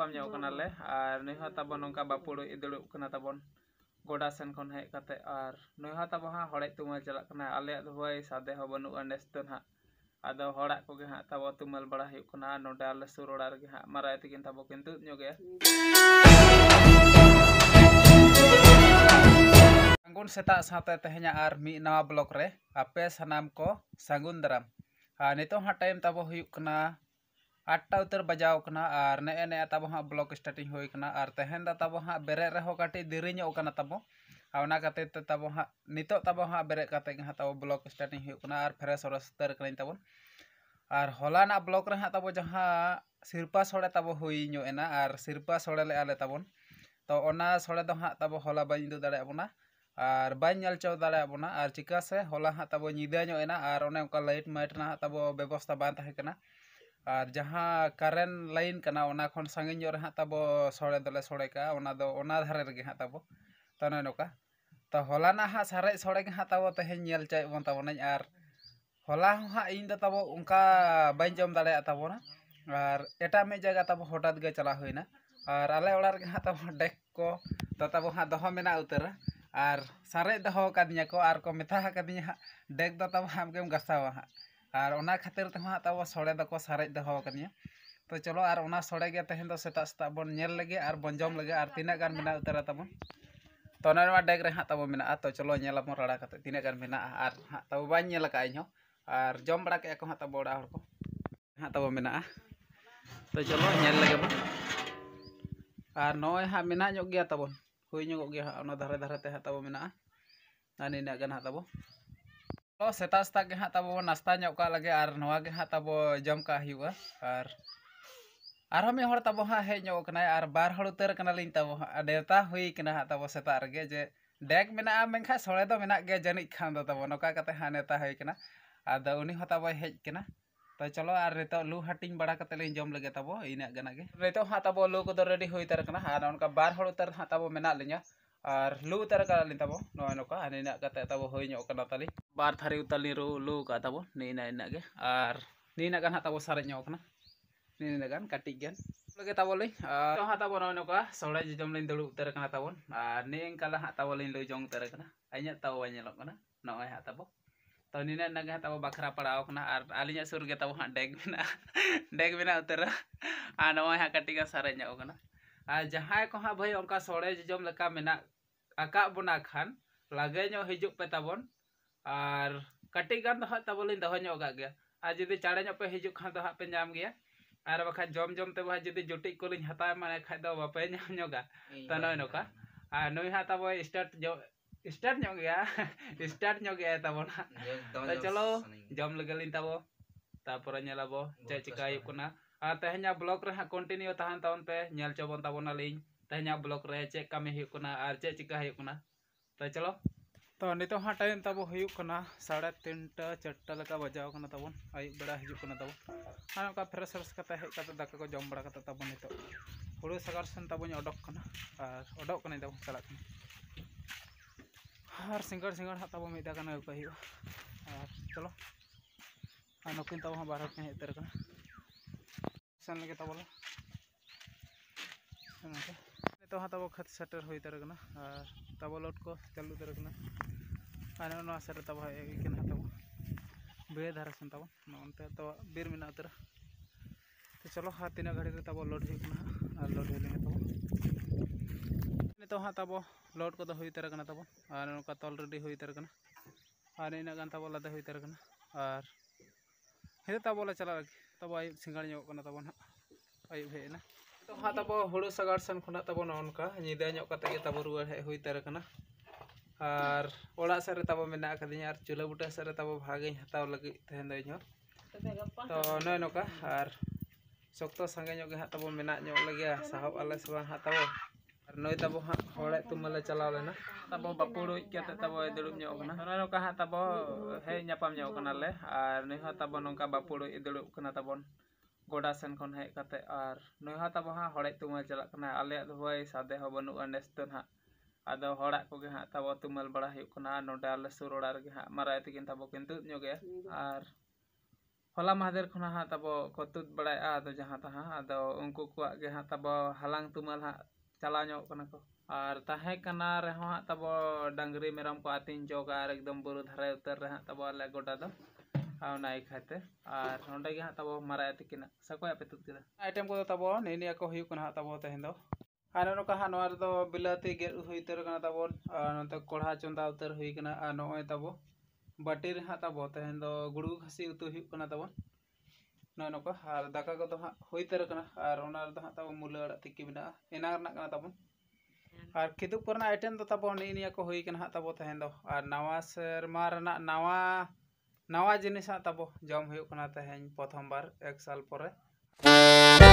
nyapam nyok kana le ar noi ha tabon nongka bapuru iduluk kana tabon goda sen kon hej kate ar noi ha tabo ha horek tumal jalak kana ale do hoy sade ho banu aneston ha ado horak ko ge ha tabo tumal bada huyuk kana node ale sur orar ge ha marai tikin tabo kintu nyoge anggun setak sate tehnya ar mi nawa blok re ape sanam ko sangun daram nitong ha time tabo huyuk kana 8 utar bajau kana ar ne tabo ha blok starting hoy kana ar tehen da tabo ha bere reho kati diri nyok kana tabo awna kate tabo ha nito tabo ha bere kate ha tabo blok starting hoy kana ar fresh oras ter kana tabo ar hola na blok re ha tabo jaha sirpa sore tabo hoy nyok ena ar sirpa sore le ale tabo to ona sore do ha tabo hola bain du dare abona ar bain nyal chaw dare abona ar chika se hola ha tabo nyida nyok ena ar one onka light mait na tabo bebosta ban tahe kana ar jaha karen lain kana ona khon sangin jor ha tabo sore dole sore ka ona do ona dhare rege ha tabo tane noka to hola na ha sare sore ha tabo tehen nyel chai bon tabo nai ar hola ha in da tabo onka bain jom dale tabo na ar eta me jaga tabo hotat ge chala hoina ar ale olar ge ha tabo dek ko to tabo ha doho mena utara ar sare doho kadinya ko ar ko metha kadinya dek do tabo ham gem gasawa ha ar ona khatir te ha tabo sore dako sare doho kaniya to chalo ar ona sore ge tehen do seta seta bon nyel lege ar bon jom lege ar tina gan mena utara tabo to na ma dek re ha tabo mena to chalo nyel amo rara kate tina gan mena ar ha tabo ban nyel ka inyo ar jom bra ke ko ha tabo ora hor ko ha tabo mena to chalo nyel lege ba ar noy ha mena nyok ge tabo hoy nyok ge ha ona dhare dhare te ha tabo mena ani na gan ha tabo to seta seta ge ha tabo nasta nyok ka lage ar noa ge ha tabo jom ka hiwa ar hami hor tabo ha hej nyok kana ar bar hor utar kana lin tabo adeta hui kana ha tabo seta rege je dek mena menkha sore do mena ge janik khan do tabo noka kate ha neta hui kana ada uni ha tabo hej kana to chalo ar reto lu hating bada kate lin jom lege tabo ina gana ge reto ha tabo lu ko do ready hui tar kana ar onka bar hor utar ha tabo mena linya ar lu utar ka lin tabo noy noka ani na kate tabo hui nyok kana tali bar thari utali ru lu ka tabo ni na ina ge ar ni na gan ha tabo sare nyok kana ni na gan katik gan lagi tabo le to ha tabo noy noka sore jom lin dulu utar kana tabo ar ni kala ha tabo lin lu jong utar kana anya tabo nyelok kana noy ha tabo to ni na ga tabo bakra padao kana ar alinya sur ge tabo ha deg bina utar noy ha katika sare nyok kana ar jahai ko ha bhai onka sore jom leka mena akak bona khan lage nyo hijuk pe tabon ar katik gan do ha tabo lin doho nyok ga ge ar jodi chare nyok pe hijuk khan do ha pe nyam ge ar bakha jom jom te ba jodi jotik ko lin hata mane kha do ba pe nyam nyoga ta noy noka ar noi ha tabo start nyok ge start nyok ge tabo na ta chalo jom legalin tabo tapora nyelabo che chikai kuna ar tehnya blog re ha continue tahan taon pe nyel chobon tabo na lin tehnya blog re che kami hu kuna ar che chikai hu kuna ta chalo to nito ha time tabo huyuk kana 3:30 4 leka bajao kana tabon ay beda hijuk kana tabo ana ka fresh fresh kata hej kata daka ko jom bada kata tabon nito huru sagar sen tabo odok kana ar odok kana tabo salak kana har singar ha tabo mida kana ko hiu ar chalo ano kin tabo ha barat ne ter kana san lege tabo nito ha tabo khat setter hoi ter kana ar tabo lot ko chalu ter kana ana no asar tabo ikin ha tabo be dhara sen tabo nonte to bir mina ter तो चलो हाँ तीन घड़ी रे तब load होना load होले तब नितो हाँ तब लोड को हुई तरह तब और नौका तल रेडी हुई तरह और इन गान तब लदे हुई तरह और हे तब ले चला तब आयुब सिंगाड़ तब ना आयुब हेना तो हाँ तब हुड़ू सगाड़ सन खुना तब नौका निदा तब रुआर हे हुई तरह और ओड़ा सर तब मेना कदिया चूल्हा बुटा सर तब भागे हताव लगे तहन दो तो नय नौका और शक्तो संगे ᱧᱚᱜ ᱜᱮ ᱦᱟᱸᱜ ᱛᱟᱵᱚ ᱢᱮᱱᱟᱜ ᱧᱚᱜ ᱞᱮᱜᱮᱭᱟ ᱥᱟᱦᱚᱵ ᱟᱞᱮ ᱥᱮ ᱵᱟᱝ ᱦᱟᱸᱜ ᱛᱟᱵᱚ ᱟᱨ ᱱᱚᱭ ᱛᱟᱵᱚ ᱦᱟᱸᱜ ᱦᱚᱲᱮ ᱛᱩᱢᱟᱹᱞᱮ ᱪᱟᱞᱟᱣ ᱞᱮᱱᱟ ᱛᱟᱵᱚ ᱵᱟᱯᱩᱲᱩᱡ ᱠᱟᱛᱮ ᱛᱟᱵᱚ ᱫᱩᱲᱩᱵ ᱧᱚᱜ ᱠᱟᱱᱟ ᱱᱚᱭ ᱱᱚᱠᱟ ᱦᱟᱸᱜ ᱛᱟᱵᱚ ᱦᱮᱡ ᱧᱟᱯᱟᱢ ᱧᱚᱜ ᱠᱟᱱᱟᱞᱮ ᱟᱨ ᱱᱩᱭ ᱦᱚᱸ ᱛᱟᱵᱚ ᱱᱚᱝᱠᱟ ᱵᱟᱯᱩᱲᱩᱡ ᱫᱩᱲᱩᱵ ᱠᱟᱱᱟ ᱛᱟᱵᱚᱱ ᱜᱚᱰᱟ ᱥᱮᱱ ᱠᱷᱚᱱ ᱦᱮᱡ ᱠᱟᱛᱮ ᱟᱨ ᱱᱩᱭ ᱦᱚᱸ ᱛᱟᱵᱚ ᱦᱟᱸᱜ ᱦᱚᱲᱮ ᱛᱩᱢᱟᱹᱞ ᱪᱟᱞᱟᱜ ᱠᱟᱱᱟ ᱟᱞᱮᱭᱟᱜ ᱫᱚ ᱦᱚᱭ ᱥᱟᱫᱮ ᱦᱚᱸ ᱵᱟᱹᱱᱩᱜᱼᱟ ᱱᱮᱥ ᱫᱚ ᱦᱟᱸᱜ ᱟᱫᱚ ᱦᱚᱲᱟᱜ ᱠᱚᱜᱮ ᱦᱟᱸᱜ ᱛᱟᱵᱚ ᱛᱩᱢᱟᱹᱞ ᱵᱟᱲᱟ ᱦᱩᱭᱩᱜ ᱠᱟᱱᱟ ᱱᱚᱰᱮ ᱟᱞᱮ ᱥᱩᱨ ᱚᱲᱟᱜ ᱨᱮᱜᱮ ᱦᱟᱸᱜ ᱢᱟᱨᱟᱭ ᱛᱤᱠᱤᱱ ᱛᱟᱵᱚ ᱠᱤᱱ ᱛᱩᱫ ᱧᱚᱜᱮ ᱟᱨ हला माहदेर खना हाँ तबो को तुद बड़ाया आदो जहाँ तहाँ आदो उनको कुआ के हाँ तबो हलांग तुमल हाँ चला ᱧᱚᱜ कना को और ताहे कना रहो हाँ तबो डंगरी मेरम को आतिन जोगा और एकदम बुरु धरे उतर रहे हाँ तबो अले गोटा दो आव नाई खाते और नोंडे गे हाँ तबो माराय तिकिना सकोय पे तुद केदा आइटम को तबो नेनिया को हुयु कना हाँ तबो तेहेन दो आनो नो कहा नोर दो बिलाती गेर हुई उतर कना तबो नोते कोढ़ा चोंदा उतर हुई कना आ नोय तबो बाटी रे हाँ तबो तेहेन दो गुड़गु खसी उतु हुयु कना तबो नोय नको और दाका को दो हाँ हुई उतर कना और ओना दो हाँ तबो मुला अड़ा तिक्की बिना एना रना कना तबो और किदुप करना आइटम तो तबो नेनिया को हुई कना हाँ तबो तेहेन दो और नवा सेरमा रना नवा जिनिस हाँ तबो जम हुयु कना तेहेन प्रथम बार 1 साल परे